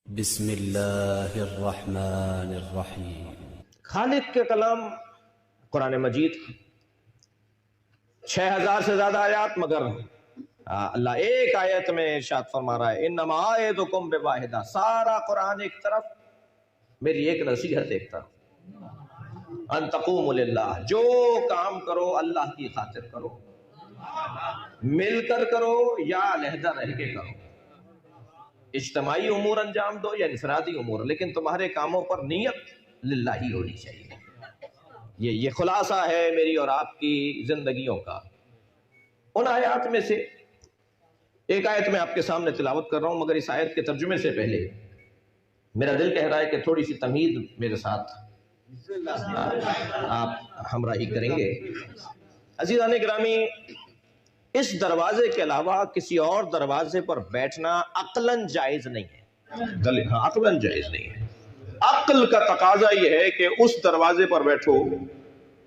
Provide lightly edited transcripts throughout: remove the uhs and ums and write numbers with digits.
بسم اللہ الرحمن الرحیم۔ خالق کے کلام قرآن مجید 6000 سے زیادہ آیات، مگر اللہ ایک آیت میں ارشاد فرما رہا ہے انما اعظکم بواحدہ۔ سارا قرآن ایک طرف، میری ایک نصیحت ایک طرف، ان تقوموا للہ، جو کام کرو اللہ کی خاطر کرو، مل کر کرو یا علیحدہ رہ کے کرو، اجتماعی امور انجام دو یا انفرادی امور، لیکن تمہارے کاموں پر نیت للہ ہی ہونی چاہیے۔ یہ خلاصہ ہے میری اور آپ کی زندگیوں کا۔ ان آیات میں سے ایک آیت میں آپ کے سامنے تلاوت کر رہا ہوں، مگر اس آیت کے ترجمے سے پہلے میرا دل کہہ رہا ہے کہ تھوڑی سی تمہید میرے ساتھ آپ ہمراہی کریں گے۔ عزیزان گرامی، اس دروازے کے علاوہ کسی اور دروازے پر بیٹھنا عقلاً جائز نہیں ہے۔ عقلاً جائز نہیں ہے۔ عقل کا تقاضا یہ ہے کہ اس دروازے پر بیٹھو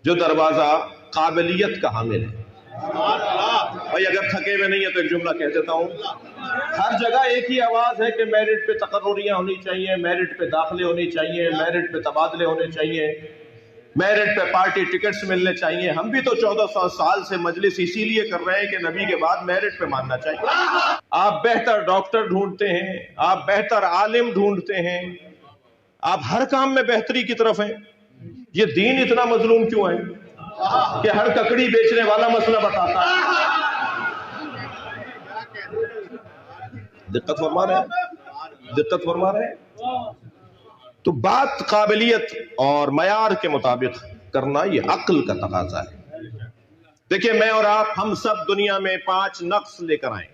جو دروازہ قابلیت کا حامل ہے۔ بھائی اگر تھکے ہوئے نہیں ہے تو ایک جملہ کہہ دیتا ہوں، ہر جگہ ایک ہی آواز ہے کہ میرٹ پہ تقرریاں ہونی چاہیے، میرٹ پہ داخلے ہونی چاہیے، میرٹ پہ تبادلے ہونے چاہیے، میرٹ پہ پارٹی ٹکٹس ملنے چاہیے۔ ہم بھی تو 1400 سال سے مجلس اسی لیے کر رہے ہیں کہ نبی کے بعد میرٹ پہ ماننا چاہیے۔ آپ بہتر ڈاکٹر ڈھونڈتے ہیں، آپ بہتر عالم ڈھونڈتے ہیں، آپ ہر کام میں بہتری کی طرف ہیں۔ یہ دین اتنا مظلوم کیوں ہے کہ ہر ککڑی بیچنے والا مسئلہ بتاتا ہے؟ دقت فرما رہے ہیں، دقت فرما رہے ہیں۔ تو بات قابلیت اور معیار کے مطابق کرنا یہ عقل کا تقاضا ہے۔ دیکھیں، میں اور آپ ہم سب دنیا میں 5 نقص لے کر آئے۔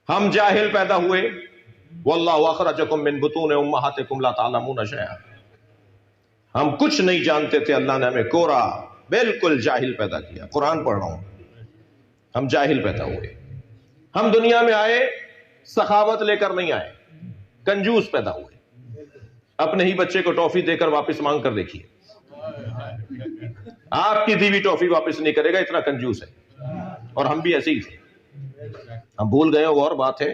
ہم جاہل پیدا ہوئے، واللہ اخرجکم من بطون امہاتکم لا تعلمون شیئا۔ ہم کچھ نہیں جانتے تھے، اللہ نے ہمیں کورا بالکل جاہل پیدا کیا۔ قرآن پڑھ رہا ہوں، ہم جاہل پیدا ہوئے۔ ہم دنیا میں آئے، سخاوت لے کر نہیں آئے، کنجوس پیدا ہوئے۔ اپنے ہی بچے کو ٹافی دے کر واپس مانگ کر دیکھیے، آپ کی دی ہوئی ٹافی واپس نہیں کرے گا، اتنا کنجوس ہے۔ اور ہم بھی ایسے ہی تھے، ہم بھول گئے وہ اور بات ہے،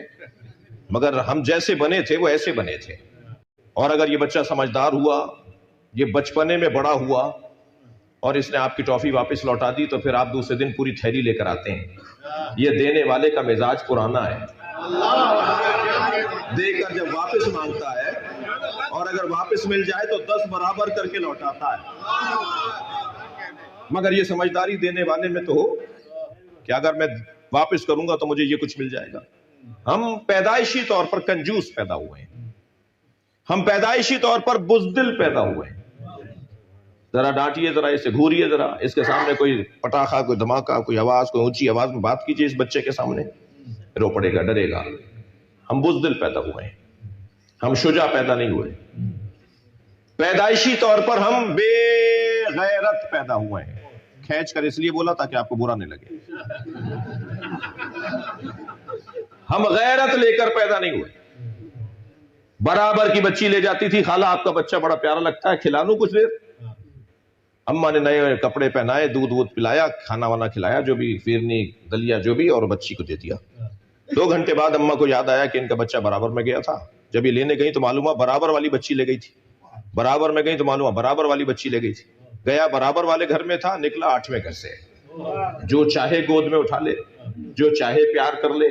مگر ہم جیسے بنے تھے وہ ایسے بنے تھے۔ اور اگر یہ بچہ سمجھدار ہوا، یہ بچپنے میں بڑا ہوا اور اس نے آپ کی ٹافی واپس لوٹا دی، تو پھر آپ دوسرے دن پوری تھیلی لے کر آتے ہیں۔ یہ دینے والے کا مزاج پرانا ہے، دے کر جب واپس مانگتا ہے اور اگر واپس مل جائے تو 10 برابر کر کے لوٹاتا ہے۔ مگر یہ سمجھداری دینے والے میں تو ہو کہ اگر میں واپس کروں گا تو مجھے یہ کچھ مل جائے گا۔ ہم پیدائشی طور پر کنجوس پیدا ہوئے ہیں، ہم پیدائشی طور پر بزدل پیدا ہوئے ہیں۔ ذرا ڈانٹیے، ذرا اسے گھوریے، ذرا اس کے سامنے کوئی پٹاخہ، کوئی دھماکہ، کوئی آواز، کوئی اونچی آواز میں بات کیجیے اس بچے کے سامنے، رو پڑے گا، ڈرے گا۔ ہم بزدل پیدا ہوئے ہیں، ہم شجاع پیدا نہیں ہوئے۔ پیدائشی طور پر ہم بے غیرت پیدا ہوئے ہیں۔ کھینچ کر اس لیے بولا تاکہ آپ کو برا نہیں لگے۔ ہم غیرت لے کر پیدا نہیں ہوئے۔ برابر کی بچی لے جاتی تھی، خالہ آپ کا بچہ بڑا پیارا لگتا ہے، کھلا لوں کچھ دیر؟ اماں نے نئے کپڑے پہنائے، دودھ پلایا، کھانا وانا کھلایا، جو بھی فیرنی دلیا جو بھی، اور بچی کو دے دیا۔ 2 گھنٹے بعد اماں کو یاد آیا کہ ان کا بچہ برابر میں گیا تھا۔ جب یہ لینے گئی تو معلوم ہوا برابر والی بچی لے گئی تھی، برابر میں گئی تو معلوم ہوا برابر والی بچی لے گئی تھی۔ گیا برابر والے گھر میں تھا، نکلا 8ویں گھر سے۔ جو چاہے گود میں اٹھا لے، جو چاہے پیار کر لے،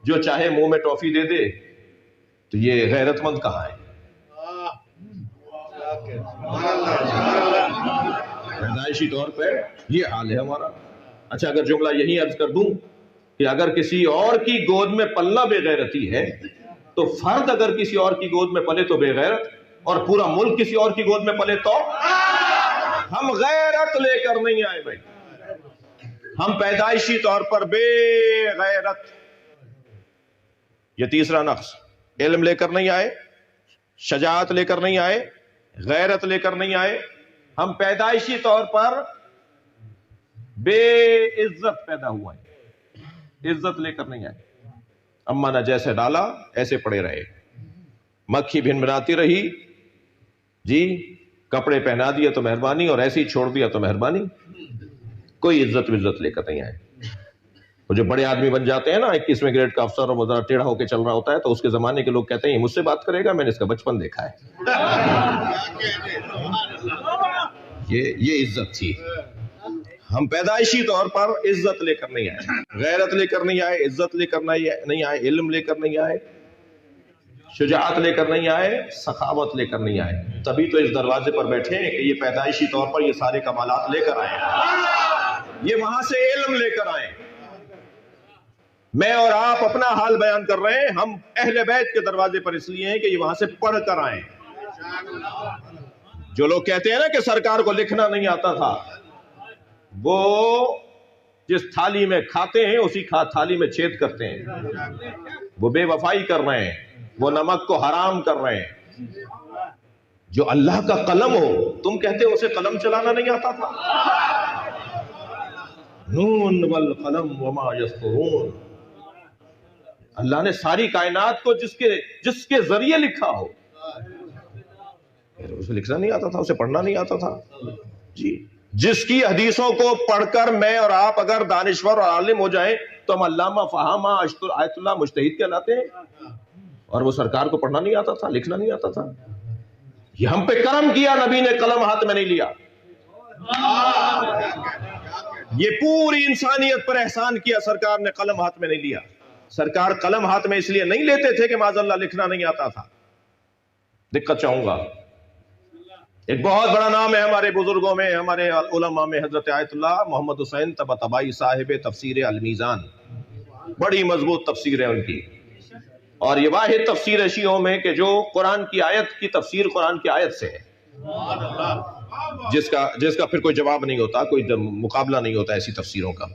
جو چاہے منہ میں ٹافی دے دے، تو یہ غیرت مند کہاں ہے؟ پیدائشی طور پہ یہ حال ہے ہمارا۔ اچھا، اگر جملہ یہی عرض کر دوں کہ اگر کسی اور کی گود میں پلنا بے غیرتی ہے، تو فرد اگر کسی اور کی گود میں پلے تو بے غیرت، اور پورا ملک کسی اور کی گود میں پلے تو ہم غیرت لے کر نہیں آئے بھائی، ہم پیدائشی طور پر بے غیرت۔ یہ تیسرا نقص، علم لے کر نہیں آئے، شجاعت لے کر نہیں آئے، غیرت لے کر نہیں آئے، ہم پیدائشی طور پر بے عزت پیدا ہوا ہے، عزت لے کر نہیں آئے۔ اماں نے جیسے ڈالا ایسے پڑے رہے، مکھی بھن بناتی رہی، جی کپڑے پہنا دیا تو مہربانی، اور ایسے ہی چھوڑ دیا تو مہربانی، کوئی عزت وزت لے کر نہیں آئے۔ وہ جو بڑے آدمی بن جاتے ہیں نا 21ویں گریڈ کا افسر اور وہ ذرا ٹیڑھا ہو کے چل رہا ہوتا ہے تو اس کے زمانے کے لوگ کہتے ہیں یہ مجھ سے بات کرے گا، میں نے اس کا بچپن دیکھا ہے. یہ عزت تھی. ہم پیدائشی طور پر عزت لے کر نہیں آئے، غیرت لے کر نہیں آئے، عزت لے کر نہیں آئے، علم لے کر نہیں آئے، شجاعت لے کر نہیں آئے، سخاوت لے کر نہیں آئے. تبھی تو اس دروازے پر بیٹھے ہیں کہ یہ پیدائشی طور پر یہ سارے کمالات لے کر آئے، یہ وہاں سے علم لے کر آئے. میں اور آپ اپنا حال بیان کر رہے ہیں، ہم اہل بیت کے دروازے پر اس لیے ہیں کہ یہ وہاں سے پڑھ کر آئے. جو لوگ کہتے ہیں نا کہ سرکار کو لکھنا نہیں آتا تھا، وہ جس تھالی میں کھاتے ہیں اسی تھالی میں چھید کرتے ہیں. وہ بے وفائی کر رہے ہیں، وہ نمک کو حرام کر رہے ہیں. جو اللہ کا قلم ہو، تم کہتے ہو اسے قلم چلانا نہیں آتا تھا. نون والقلم وما یسطرون. اللہ نے ساری کائنات کو جس کے ذریعے لکھا ہو، اسے لکھنا نہیں آتا تھا، اسے پڑھنا نہیں آتا تھا. جی، جس کی حدیثوں کو پڑھ کر میں اور آپ اگر دانشور اور عالم ہو جائیں تو ہم علامہ فہامہ آیت اللہ مجتہد کہلاتے ہیں، اور وہ سرکار کو پڑھنا نہیں آتا تھا، لکھنا نہیں آتا تھا. یہ ہم پہ کرم کیا، نبی نے قلم ہاتھ میں نہیں لیا. یہ پوری انسانیت پر احسان کیا، سرکار نے قلم ہاتھ میں نہیں لیا. سرکار قلم ہاتھ میں اس لیے نہیں لیتے تھے کہ معاذ اللہ لکھنا نہیں آتا تھا. دقت چاہوں گا، ایک بہت بڑا نام ہے ہمارے بزرگوں میں، ہمارے علماء میں، حضرت آیت اللہ محمد حسین طباطبائی صاحب تفسیر المیزان. بڑی مضبوط تفسیر ہے ان کی، اور یہ واحد تفسیر ہے شیعوں میں کہ جو قرآن کی آیت کی تفسیر قرآن کی آیت سے ہے، جس کا پھر کوئی جواب نہیں ہوتا، کوئی مقابلہ نہیں ہوتا ایسی تفسیروں کا.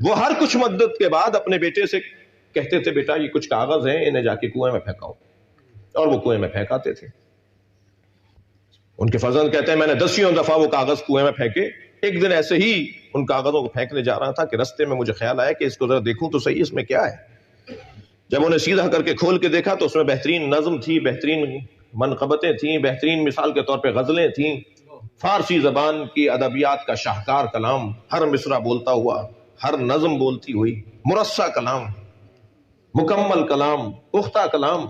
وہ ہر کچھ مدت کے بعد اپنے بیٹے سے کہتے تھے بیٹا یہ کچھ کاغذ ہیں، انہیں جا کے کنویں میں پھینکاؤ، اور وہ کنویں میں پھینکاتے تھے. ان کے فرزند کہتے ہیں میں نے 10 دفعہ وہ کاغذ کنویں میں پھینکے. ایک دن ایسے ہی ان کاغذوں کو پھینکنے جا رہا تھا کہ رستے میں مجھے خیال آیا کہ اس کو ذرا دیکھوں تو صحیح اس میں کیا ہے. جب انہیں سیدھا کر کے کھول کے دیکھا تو اس میں بہترین نظم تھی، بہترین منقبتیں تھیں، بہترین مثال کے طور پہ غزلیں تھیں. فارسی زبان کی ادبیات کا شاہکار کلام، ہر مصرع بولتا ہوا، ہر نظم بولتی ہوئی، مرصع کلام، مکمل کلام، پختہ کلام.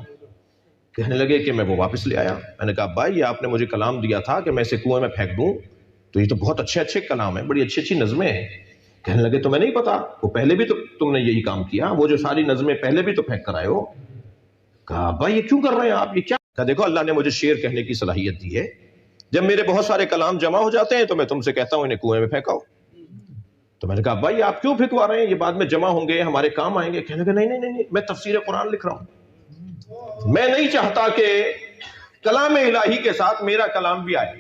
کہنے لگے کہ میں وہ واپس لے آیا. میں نے کہا بھائی یہ آپ نے مجھے کلام دیا تھا کہ میں اسے کنویں میں پھینک دوں، تو یہ تو بہت اچھے کلام ہیں، بڑی اچھی نظمیں ہیں. کہنے لگے تو میں نہیں پتا، وہ پہلے بھی تو تم نے یہی کام کیا، وہ جو ساری نظمیں پہلے بھی تو پھینک کر آئے ہو. کہا بھائی یہ کیوں کر رہے ہیں آپ، یہ کیا؟ کہا دیکھو اللہ نے مجھے شعر کہنے کی صلاحیت دی ہے، جب میرے بہت سارے کلام جمع ہو جاتے ہیں تو میں تم سے کہتا ہوں انہیں کنویں میں پھینکاؤ. تو میں نے کہا بھائی آپ کیوں پھینکوا رہے ہیں، یہ بعد میں جمع ہوں گے، ہمارے کام آئیں گے. کہنے لگے نہیں، میں تفسیر قرآن لکھ رہا ہوں، میں نہیں چاہتا کہ کلام الہی کے ساتھ میرا کلام بھی آئے.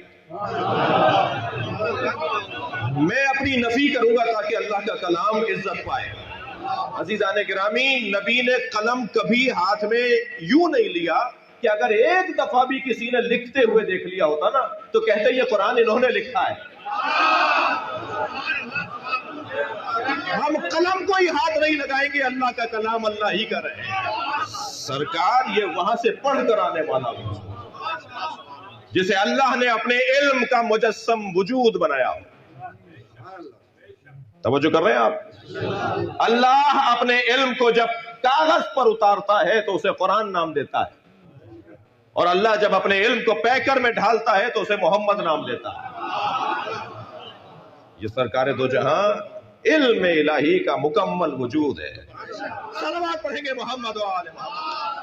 میں اپنی نفی کروں گا تاکہ اللہ کا کلام عزت پائے. عزیزان گرامی، نبی نے قلم کبھی ہاتھ میں یوں نہیں لیا کہ اگر ایک دفعہ بھی کسی نے لکھتے ہوئے دیکھ لیا ہوتا نا تو کہتے یہ قرآن انہوں نے لکھا ہے. ہم قلم کو ہی ہاتھ نہیں لگائیں گے، اللہ کا کلام اللہ ہی کا رہے. سرکار یہ وہاں سے پڑھ کر آنے والا جسے اللہ نے اپنے علم کا مجسم وجود بنایا. توجہ کر رہے ہیں آپ؟ اللہ اپنے علم کو جب کاغذ پر اتارتا ہے تو اسے قرآن نام دیتا ہے، اور اللہ جب اپنے علم کو پیکر میں ڈھالتا ہے تو اسے محمد نام دیتا ہے. یہ سرکار دو جہاں علم الہی کا مکمل وجود ہے. صلوات پڑھیں گے محمد و آل محمد.